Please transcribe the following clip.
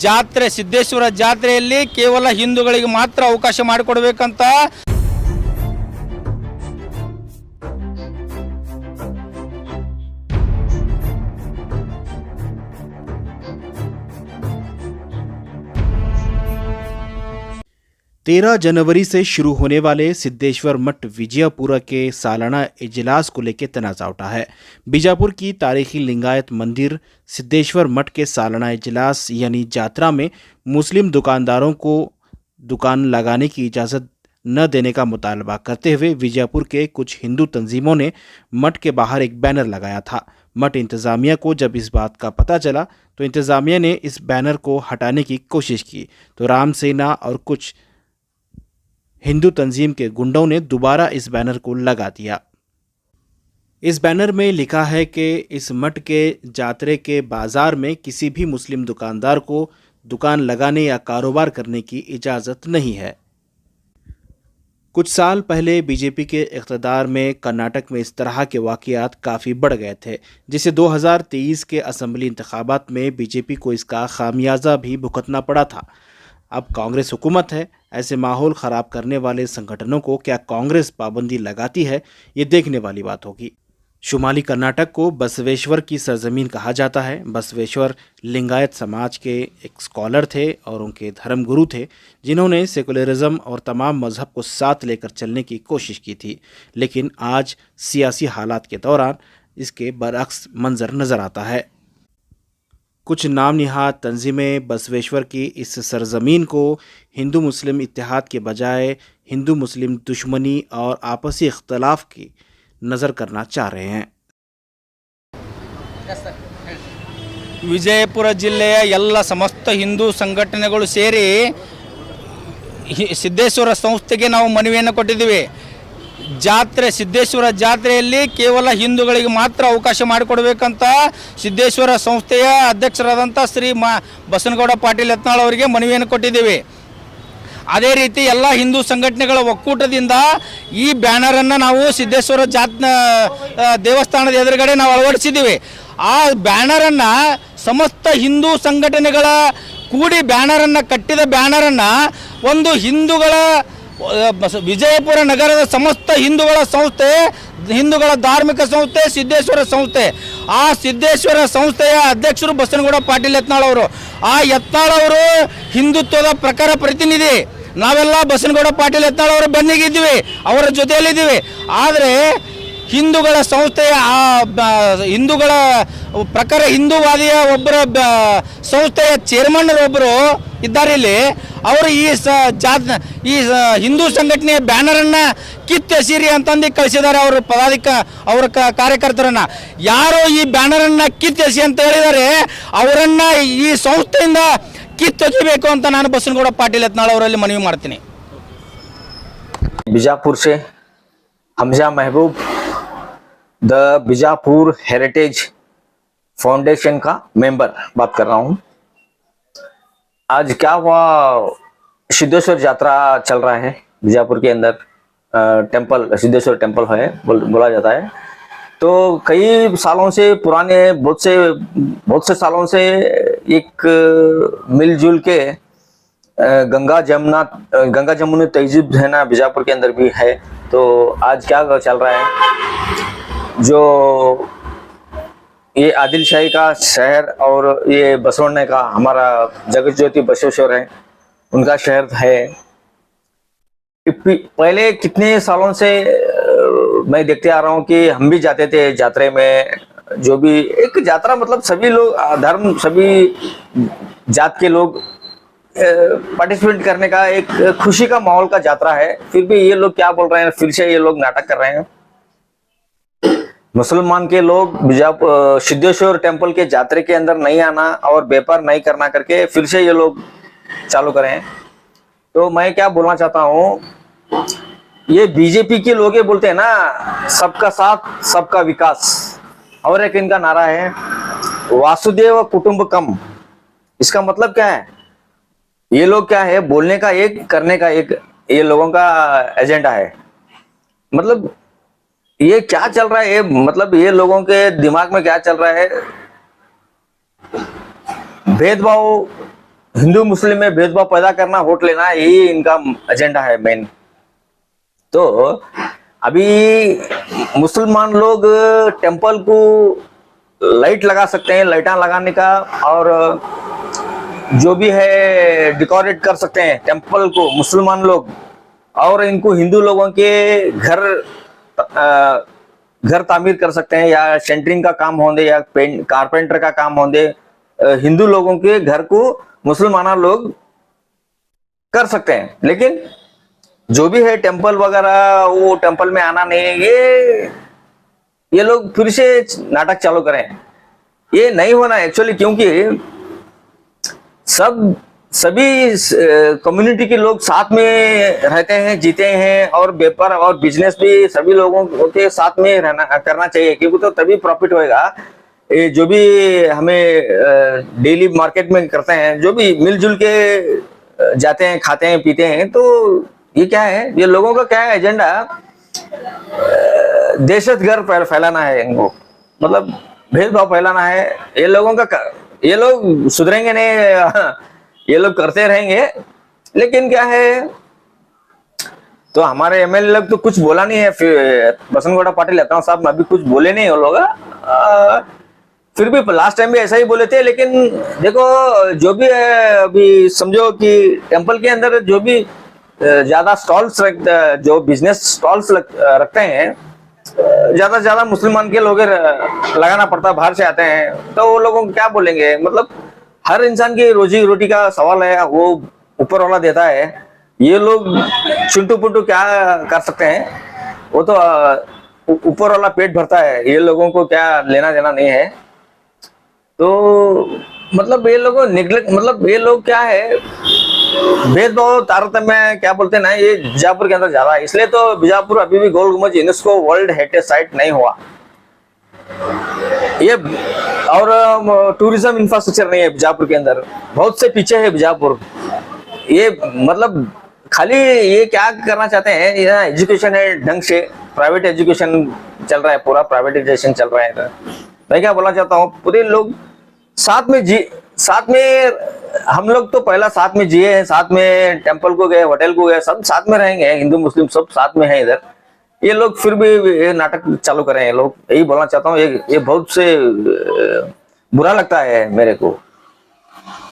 ಜಾತ್ರೆ ಸಿದ್ದೇಶ್ವರ ಜಾತ್ರೆಯಲ್ಲಿ ಕೇವಲ ಹಿಂದೂಗಳಿಗೆ ಮಾತ್ರ ಅವಕಾಶ ಮಾಡಿಕೊಡಬೇಕಂತ तेरह जनवरी से शुरू होने वाले सिद्धेश्वर मठ विजयपुरा के सालाना इजलास को लेकर तनाज़ा उठा है। बीजापुर की तारीखी लिंगायत मंदिर सिद्धेश्वर मठ के सालाना इजलास यानी यात्रा में मुस्लिम दुकानदारों को दुकान लगाने की इजाज़त न देने का मुतालबा करते हुए विजयपुर के कुछ हिंदू तंजीमों ने मठ के बाहर एक बैनर लगाया था। मठ इंतज़ामिया को जब इस बात का पता चला तो इंतज़ामिया ने इस बैनर को हटाने की कोशिश की तो राम सेना और कुछ हिंदू तंजीम के गुंडों ने दोबारा इस बैनर को लगा दिया। इस बैनर में लिखा है कि इस मठ के जात्रे के बाज़ार में किसी भी मुस्लिम दुकानदार को दुकान लगाने या कारोबार करने की इजाज़त नहीं है। कुछ साल पहले बीजेपी के इक़्तिदार में कर्नाटक में इस तरह के वाक़यात काफ़ी बढ़ गए थे, जिसे 2023 के असम्बली इंतखाबात में बीजेपी को इसका खामियाजा भी भुगतना पड़ा था। अब कांग्रेस हुकूमत है, ऐसे माहौल ख़राब करने वाले संगठनों को क्या कांग्रेस पाबंदी लगाती है, ये देखने वाली बात होगी। शुमाली कर्नाटक को बसवेश्वर की सरजमीन कहा जाता है। बसवेश्वर लिंगायत समाज के एक स्कॉलर थे और उनके धर्मगुरु थे, जिन्होंने सेकुलरिज्म और तमाम मज़हब को साथ लेकर चलने की कोशिश की थी। लेकिन आज सियासी हालात के दौरान इसके बरअक्स मंजर नज़र आता है। कुछ नाम निहाद तंजीमें बसवेश्वर की इस सरजमीन को हिंदू मुस्लिम इत्तेहाद के बजाय हिंदू मुस्लिम दुश्मनी और आपसी इख्तलाफ की नज़र करना चाह रहे हैं। ವಿಜಯಪುರ ಜಿಲ್ಲೆಯ ಎಲ್ಲ ಸಮಸ್ತ ಹಿಂದೂ ಸಂಘಟನೆಗಳು ಸೇರಿ ಸಿದ್ದೇಶ್ವರ ಸಂಸ್ಥೆಗೆ ನಾವು ಮನವಿಯನ್ನು ಕೊಟ್ಟಿದ್ದೀವಿ। ಜಾತ್ರೆ ಸಿದ್ದೇಶ್ವರ ಜಾತ್ರೆಯಲ್ಲಿ ಕೇವಲ ಹಿಂದೂಗಳಿಗೆ ಮಾತ್ರ ಅವಕಾಶ ಮಾಡಿಕೊಡಬೇಕಂತ ಸಿದ್ದೇಶ್ವರ ಸಂಸ್ಥೆಯ ಅಧ್ಯಕ್ಷರಾದಂಥ ಶ್ರೀ ಬಸನಗೌಡ ಪಾಟೀಲ್ ಯತ್ನಾಳ್ ಅವರಿಗೆ ಮನವಿಯನ್ನು ಕೊಟ್ಟಿದ್ದೀವಿ। ಅದೇ ರೀತಿ ಎಲ್ಲ ಹಿಂದೂ ಸಂಘಟನೆಗಳ ಒಕ್ಕೂಟದಿಂದ ಈ ಬ್ಯಾನರನ್ನು ನಾವು ಸಿದ್ದೇಶ್ವರ ದೇವಸ್ಥಾನದ ಎದುರುಗಡೆ ನಾವು ಅಳವಡಿಸಿದ್ದೀವಿ। ಆ ಬ್ಯಾನರನ್ನು ಸಮಸ್ತ ಹಿಂದೂ ಸಂಘಟನೆಗಳ ಕೂಡಿ ಬ್ಯಾನರನ್ನು ಕಟ್ಟಿದ ಬ್ಯಾನರನ್ನು ಒಂದು ಹಿಂದೂಗಳ ವಿಜಯಪುರ ನಗರದ ಸಮಸ್ತ ಹಿಂದೂಗಳ ಸಂಸ್ಥೆ, ಹಿಂದೂಗಳ ಧಾರ್ಮಿಕ ಸಂಸ್ಥೆ ಸಿದ್ದೇಶ್ವರ ಸಂಸ್ಥೆ, ಆ ಸಿದ್ದೇಶ್ವರ ಸಂಸ್ಥೆಯ ಅಧ್ಯಕ್ಷರು ಬಸನಗೌಡ ಪಾಟೀಲ್ ಯತ್ನಾಳ್ ಅವರು, ಆ ಯತ್ನಾಳ್ ಅವರು ಹಿಂದುತ್ವದ ಪ್ರಖರ ಪ್ರತಿನಿಧಿ। ನಾವೆಲ್ಲ ಬಸನಗೌಡ ಪಾಟೀಲ್ ಯತ್ನಾಳ್ ಅವರ ಬೆನ್ನಿಗಿದ್ದೀವಿ, ಅವರ ಜೊತೆಯಲ್ಲಿದ್ದೀವಿ। ಆದರೆ ಹಿಂದೂಗಳ ಸಂಸ್ಥೆಯ ಹಿಂದೂಗಳ ಪ್ರಖರ ಹಿಂದೂವಾದಿಯ ಒಬ್ಬರ ಸಂಸ್ಥೆಯ ಚೇರ್ಮನ್ ಒಬ್ಬರು ಇದ್ದಾರೆ ಇಲ್ಲಿ, ಅವರು ಈ ಹಿಂದೂ ಸಂಘಟನೆಯ ಬ್ಯಾನರನ್ನು ಕಿತ್ತೆಸೀರಿ ಅಂತಂದು ಕಳಿಸಿದ್ದಾರೆ ಅವರ ಕಾರ್ಯಕರ್ತರನ್ನು। ಯಾರು ಈ ಬ್ಯಾನರನ್ನು ಕಿತ್ತೆಸಿ ಅಂತ ಹೇಳಿದರೆ ಅವರನ್ನು ಈ ಸಂಸ್ಥೆಯಿಂದ ಕಿತ್ತೆಸಬೇಕು ಅಂತ ನಾನು ಬಸನಗೌಡ ಪಾಟೀಲ್ ಯತ್ನಾಳ್ ಅವರಲ್ಲಿ ಮನವಿ ಮಾಡ್ತೀನಿ। बीजापुर से हमजा महबूब द बीजापुर हेरिटेज फाउंडेशन का मेंबर बात कर रहा हूँ। आज क्या हुआ, सिद्धेश्वर यात्रा चल रहा है बीजापुर के अंदर। टेंपल सिद्धेश्वर टेंपल है बोला जाता है। तो कई सालों से पुराने बहुत से सालों से एक मिलजुल के गंगा जमुना तहजीब है ना, बीजापुर के अंदर भी है। तो आज क्या चल रहा है, जो ये आदिल शाही का शहर और ये बसवण्य का हमारा जगत ज्योति बसवेश्वर है, उनका शहर है। पहले कितने सालों से मैं देखते आ रहा हूँ कि हम भी जाते थे यात्रा में। जो भी एक यात्रा मतलब सभी लोग धर्म, सभी जात के लोग पार्टिसिपेट करने का एक खुशी का माहौल का यात्रा है। फिर भी ये लोग क्या बोल रहे हैं, फिर से ये लोग नाटक कर रहे हैं। मुसलमान के लोग सिद्धेश्वर टेंपल के यात्रा के अंदर नहीं आना और व्यापार नहीं करना करके फिर से ये लोग चालू करें। तो मैं क्या बोलना चाहता हूँ, ये बीजेपी के लोग ये बोलते हैं ना, सबका साथ सबका विकास, और एक इनका नारा है वासुदेव कुटुंबकम। इसका मतलब क्या है, ये लोग क्या है, बोलने का एक, करने का एक, ये लोगों का एजेंडा है। मतलब ये क्या चल रहा है, मतलब ये लोगों के दिमाग में क्या चल रहा है, भेदभाव हिंदू मुस्लिम में भेदभाव पैदा करना, वोट लेना, यही इनका एजेंडा है मेन। तो अभी मुसलमान लोग टेंपल को लाइट लगा सकते हैं, लाइटा लगाने का, और जो भी है डेकोरेट कर सकते हैं टेंपल को मुसलमान लोग, और इनको हिंदू लोगों के घर तामीर कर सकते हैं, या सेंटरिंग का काम होंगे, या कारपेंटर का काम होंगे, हिंदू लोगों के घर को मुसलमान लोग कर सकते हैं। लेकिन जो भी है टेंपल वगैरह, वो टेंपल में आना नहीं है, ये लोग फिर से नाटक चालू करें, ये नहीं होना एक्चुअली, क्योंकि सभी कम्युनिटी के लोग साथ में रहते हैं, जीते हैं, और व्यापार और बिजनेस भी सभी लोगों के साथ में रहना करना चाहिए, क्योंकि तो तभी प्रॉफिट होएगा। ये जो भी हमें डेली मार्केट में करते हैं, जो भी मिलजुल के जाते हैं, खाते हैं, पीते हैं, तो ये क्या है, ये लोगों का क्या है एजेंडा, दहशतगर्द फैलाना है इनको, मतलब भेदभाव फैलाना है। ये लोगों का, ये लोग सुधरेंगे नहीं, ये लोग करते रहेंगे। लेकिन क्या है, तो हमारे एमएलए लोग तो कुछ बोला नहीं है, फिर बसंतगौड़ा पाटिल लखनऊ साहब अभी कुछ बोले नहीं वो लोग, फिर भी लास्ट टाइम भी ऐसा ही बोले थे। लेकिन देखो जो भी है, अभी समझो कि टेंपल के अंदर जो भी ज्यादा स्टॉल्स जो बिजनेस स्टॉल्स रखते हैं, ज्यादा से ज्यादा मुसलमान के लोग लगाना पड़ता है, बाहर से आते हैं, तो वो लोगों को क्या बोलेंगे। मतलब हर इंसान की रोजी रोटी का सवाल है, वो ऊपर वाला देता है, ये लोग चिंटू पुंटू क्या कर सकते हैं, वो तो ऊपर वाला पेट भरता है, ये लोगों को क्या लेना देना नहीं है। तो मतलब ये लोगों निगलेक्ट, मतलब ये लोग क्या है, भेदभाव तारतम्य क्या बोलते हैं ना, ये बीजापुर के अंदर ज्यादा है। इसलिए तो बीजापुर अभी भी गोल गुम्बद यूनेस्को वर्ल्ड हेरिटेज साइट नहीं हुआ, ये, और टूरिज्म इंफ्रास्ट्रक्चर नहीं है बीजापुर के अंदर, बहुत से पीछे है बीजापुर। ये मतलब खाली ये क्या करना चाहते हैं, ये एजुकेशन है ढंग से, प्राइवेट एजुकेशन चल रहा है, पूरा प्राइवेटाइजेशन चल रहा है। मैं क्या बोलना चाहता हूँ, पूरे लोग साथ में हम लोग तो पहला साथ में जिए हैं, साथ में टेंपल को गए, होटल को गए, सब साथ में रहेंगे, हिंदू मुस्लिम सब साथ में है इधर। ये लोग फिर भी ये नाटक चालू करें, ये लोग, यही बोलना चाहता हूँ। ये बहुत से बुरा लगता है मेरे को।